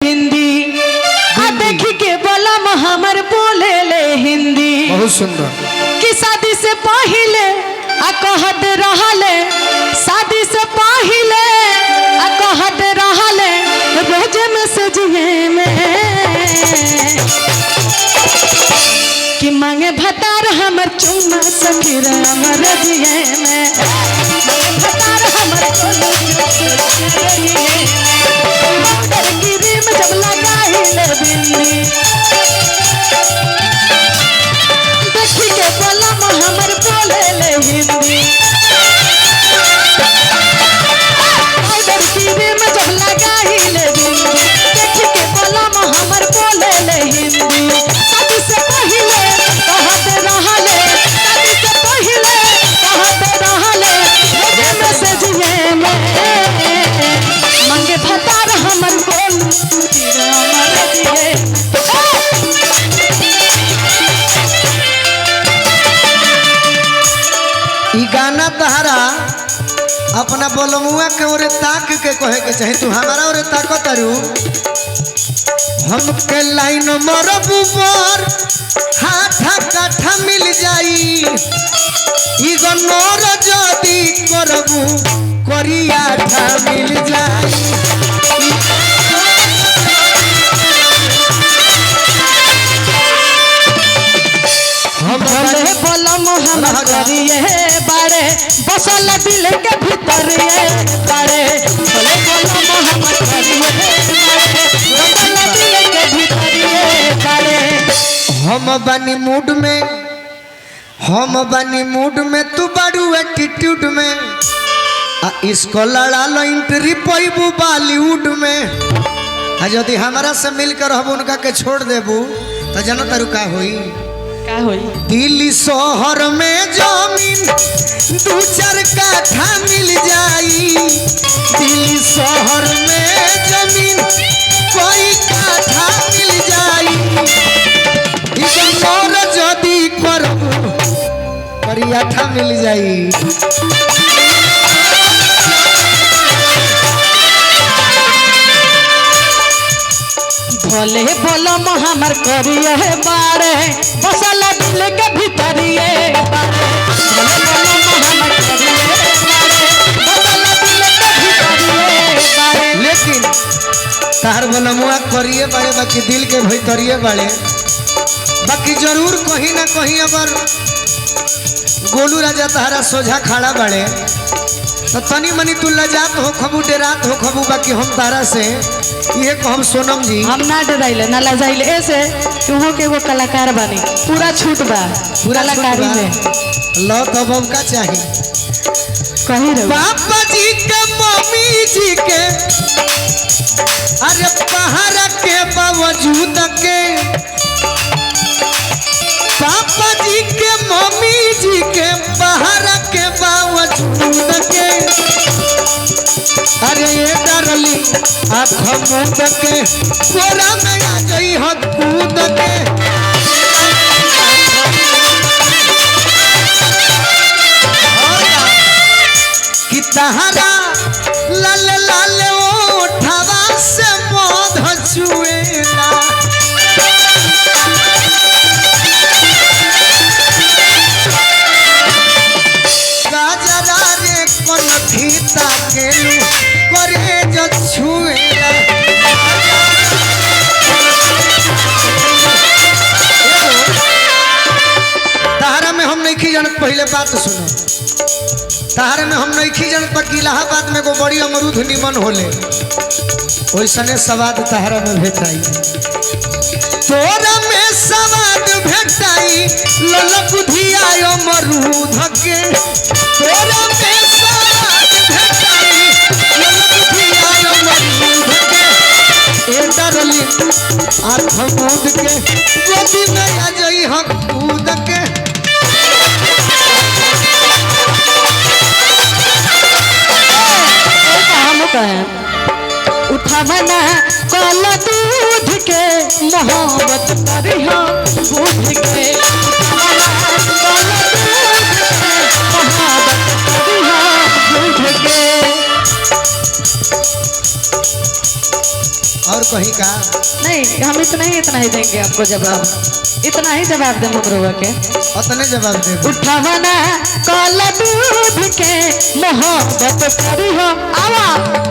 हिंदी देख के बोला हमर बोले ले हिंदी बहुत सुंदर कि शादी से पहले कहत रहले शादी से पहले कहत रहले रोज मैसेज में कि मांगे भतार हमर चुम्मा सखीर हमर दिए में भतार हमर गिरी में जब लगाई ले बिंदी देखी के बोला हमर बोले ले हिंदी गिरी में जब लगाई ले बिंदी देखी के बोला हमर बोले ले हिंदी शादी से पहले कहत रहले शादी से पहले कहत रहले रोज मैसेज में मांगे भतार हमर बोल हमर दिए ई गाना तहरा अपना बोलमुआ के ओरे ताक के कहे के चाहे तू हमारा ओरे ताको तारू हमके लाइन मरबू पर हाथ काठा मिल जाई ई गनोर जदी करबू करिया ठा मिल जाई हम बोले बोलम हम करिए बारे बसल दिल के भीतर ये बारे बोले बोलम हम करिए बारे बसल दिल के भीतर ये बारे हम बनी मूड में तू बड़ू एटीट्यूड में इसको लड़ा लो इंट्री पैबू बॉलीवुड में यदि हमारा से मिलकर हम उनका के छोड़ देबू तो जानो तारू का होई दिल्ली शहर में जमीन दू चार काठा मिल जाई दिल्ली शहर में जमीन कोई काठा मिल जाई इधर जदी करबू करियाठा मिल जाई भोले बोलम हमर करिए बारे बसल दिल के भीतर ये बारे भोले बोलम हमर करिए बारे बसल दिल के भीतर ये बारे लेकिन तार बोलमुआ करिए बड़े बाकी दिल के भीतरिए बड़े बाकी जरूर कहीं ना कहीं अगर गोलू राजा तारा सोझा खड़ा बड़े तो तनी मनी तू लजात हो खबू डेरात हो खबू बाकी हम तारा से ये कहम सोनम जी हम ना डराइले ना लजाइले ऐसे तुहो के वो कलाकार बनी पूरा छूट बा पूरा कलाकारी में लो तो बम का चाहिए कहीं रहो पापा जी के मम्मी जी के अरे पहाड़ा के बावजूद के पापा जी के मम्मी जी के पहाड़ा के बावजूद के अरे ये डरली आँख मूंद के कोरा में आ गई हो कूद के कि तहरा लाल लाल ओठवा से मध छुएला गाजरा रे कनखी ताकेलू करे जो छुएला तहरा में हम नहीं जानत पहले बात सुनो तहरा में हम नहीं जानत पर इलाहाबाद में को बड़ी अमरूद निमन होले ओइसने स्वाद तहरा में भेटाई तोरा में स्वाद भेटाई ललक धिया अमरूद के तोरा में स्वाद भेटाई ललक धिया अमरूद के ए डरली आँख मूंद के गोदी में आ जाई हम कूद के उठावना कल दूध के मोहब्बत करिहा दूध के उठावना कल दूध के मोहब्बत करिहा दूध के और कहीं का नहीं, हम इतना ही देंगे आपको जवाब, इतना ही जवाब दें हमरोवा के। उतने जवाब दे दो। उठावना कल दूध के मोहब्बत करी हो आवा